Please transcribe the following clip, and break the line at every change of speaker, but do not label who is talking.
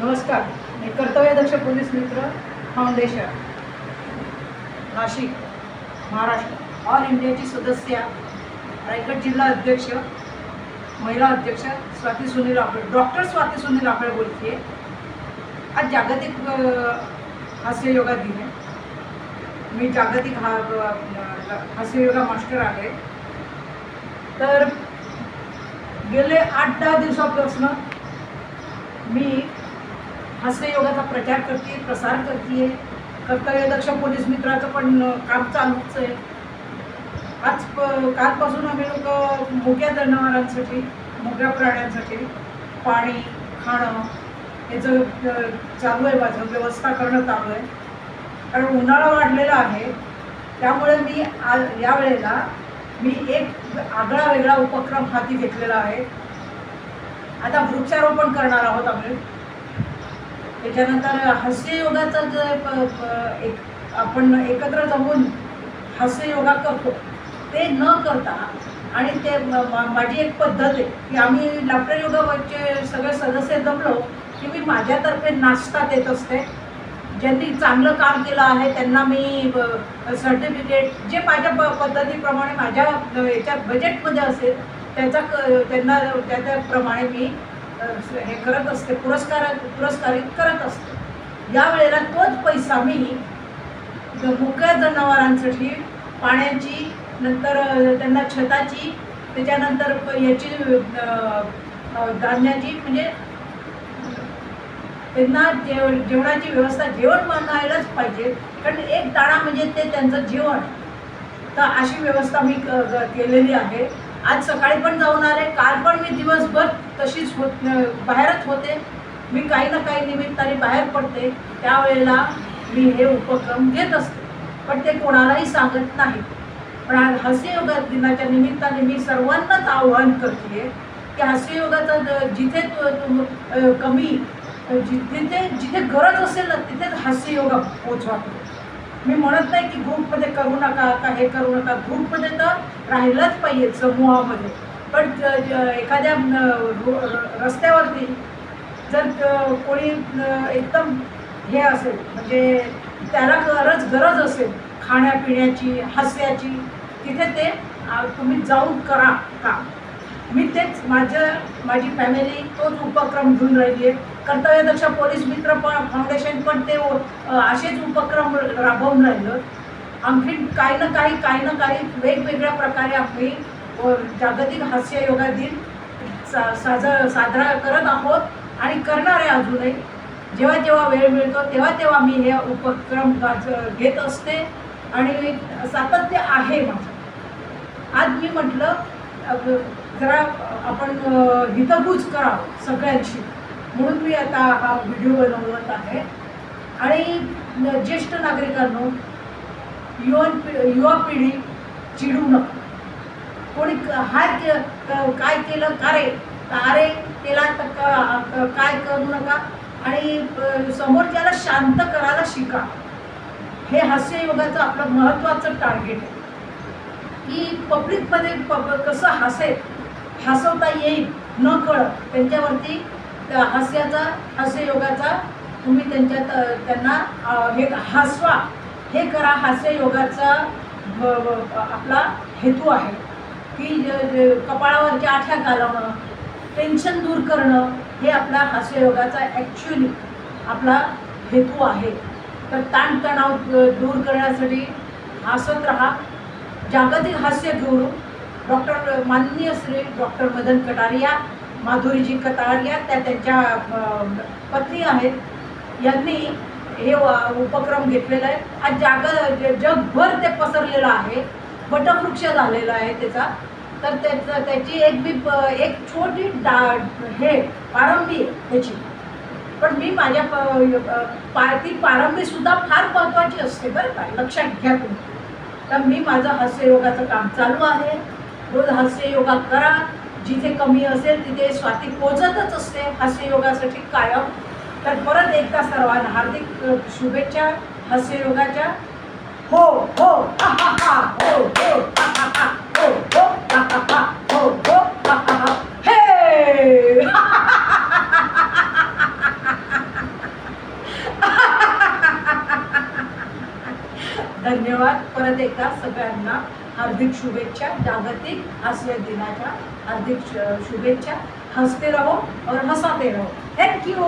नमस्कार. मी कर्तव्यदक्ष पोलीस मित्र foundation Nashik Maharashtra all इंडियाची सदस्य, रायगड जिल्हा अध्यक्ष, महिला अध्यक्ष स्वाती सुनील आपळे, डॉक्टर स्वाती सुनील आपळे बोलते. आज जागतिक हास्य योगा दिन आहे. मी जागतिक हास्य योगा मास्टर आहे. तर गेले 8-10 दिवसापासून मी हास्य योगाचा प्रचार करते, प्रसार करते. कर्तव्यदक्ष पोलीस मित्राचं पण काम चालूच आहे. कालपासून आम्ही लोक मुक्या जनावरांसाठी, मुक्या प्राण्यांसाठी पाणी, खाणं याचं चालू आहे. माझं व्यवस्था करणं चालू आहे. कारण उन्हाळा वाढलेला आहे. त्यामुळे मी यावेळेला एक आगळा वेगळा उपक्रम हाती घेतलेला आहे. आता वृक्षारोपण करणार आहोत आम्ही. त्याच्यानंतर हास्य योगाचं जे आपण एकत्र जमून हास्य योगा करतो ते न करता, आणि ते माझी एक पद्धत आहे की आम्ही लाफ्टर योगाचे सगळे सदस्य जमलो की मी माझ्यातर्फे नाश्ता देत असते. ज्यांनी चांगलं काम केलं आहे त्यांना मी सर्टिफिकेट जे माझ्या पद्धतीप्रमाणे माझ्या याच्या बजेटमध्ये असेल त्यांना त्याप्रमाणे मी हे करत असते, पुरस्कारित करत असते. यावेळेला तोच पैसा मी मुक्या जनावरांसाठी पाण्याची, नंतर त्यांना छताची, त्याच्यानंतर याची धान्याची, म्हणजे त्यांना जेवणाची व्यवस्था, जेवण बनायलाच पाहिजे कारण एक दाणा म्हणजे ते त्यांचं जेवण. तर अशी व्यवस्था मी केलेली आहे. आज सकाळी पण जाऊन आले, काल पण मी दिवसभर तशीच बाहेरच होते. मी काही ना काही निमित्ताने बाहेर पडते. त्यावेळेला मी हे उपक्रम घेत असते, पण ते कोणालाही सांगत नाही. पण आज हास्य योगा दिनाच्या निमित्ताने मी सर्वांनाच आव्हान करते की हास्य योगाचा जिथे कमी जिथे गरज असेल ना तिथेच हास्य योगा पोचवा. मी म्हणत नाही की ग्रुपमध्ये करू नका का हे करू नका. ग्रुपमध्ये तर राहिलंच पाहिजे, समूहामध्ये. पण एखाद्या रस्त्यावरती जर कोणी एकदम हे असेल, म्हणजे त्याला गरज असेल खाण्यापिण्याची, हास्याची, तिथे ते तुम्ही जाऊन करा का. मी तेच माझी फॅमिली तोच उपक्रम घेऊन राहिली आहे. कर्तव्यदक्ष पोलीस मित्र फाउंडेशन पण ते असेच उपक्रम राबवून राहिलं. आणखीन काही ना काही वेगवेगळ्या प्रकारे आम्ही जागतिक हास्य योगा दिन साजरा करत आहोत आणि करणार आहे अजूनही. जेव्हा वेळ मिळतो तेव्हा मी हे उपक्रम घेत असते आणि सातत्य आहे माझं. आज मी म्हटलं जरा आपण हितगुज करावं सगळ्यांशी, म्हणून मी आता हा व्हिडिओ बनवत आहे. आणि ज्येष्ठ नागरिकांनो, युवा पिढी चिडू नका. कोणी काय केलं का रे केला तर काय करू नका. आणि समोरच्याला शांत करायला शिका. हे हास्य योगाचं आपलं महत्त्वाचं टार्गेट आहे की पब्लिकमध्ये कसं हसवता येईल न कळत त्यांच्यावरती हास्य योगाचा तुम्ही त्यांना हे हसवा, हे करा. हास्य योगाचा आपला हेतू आहे की कपाळावरच्या आठ्या घालवणं, टेन्शन दूर करणं, हे आपला हास्य योगाचा ॲक्च्युली आपला हेतू आहे. तर ताणतणाव दूर करण्यासाठी हसत राहा. जागतिक हास्य गुरु माननीय श्री डॉक्टर मदन कटारिया, माधुरीजी कटारिया, त्यांच्या पत्नी आहेत, यांनी हे उपक्रम घेतलेला आहे. आज जगभर ते पसरलेलं आहे. वटवृक्ष झालेला आहे त्याचा. तर त्याची एक छोटी हे पारंबी आहे त्याची. पण मी ती पारंबीसुद्धा फार महत्त्वाची असते बरं का, लक्षात घ्या तुम्ही. तर मी माझं हास्य योगाचं काम चालू आहे. रोज हास्य योगा करा. जिथे कमी असेल तिथे स्वाती पोचतच असते हास्य योगासाठी कायम. तर परत एकदा सर्वांना हार्दिक शुभेच्छा हास्य योगाच्या. हो हो हा हा हा, हो हो हा हा हा, हो हो हा हा हा, हो हो हा हा हा, हे धन्यवाद. परत एकदा सगळ्यांना हार्दिक शुभेच्छा. जागतिक हास्य दिनाच्या हार्दिक शुभेच्छा. हसते रहो और हंसाते रहो. थँक्यू.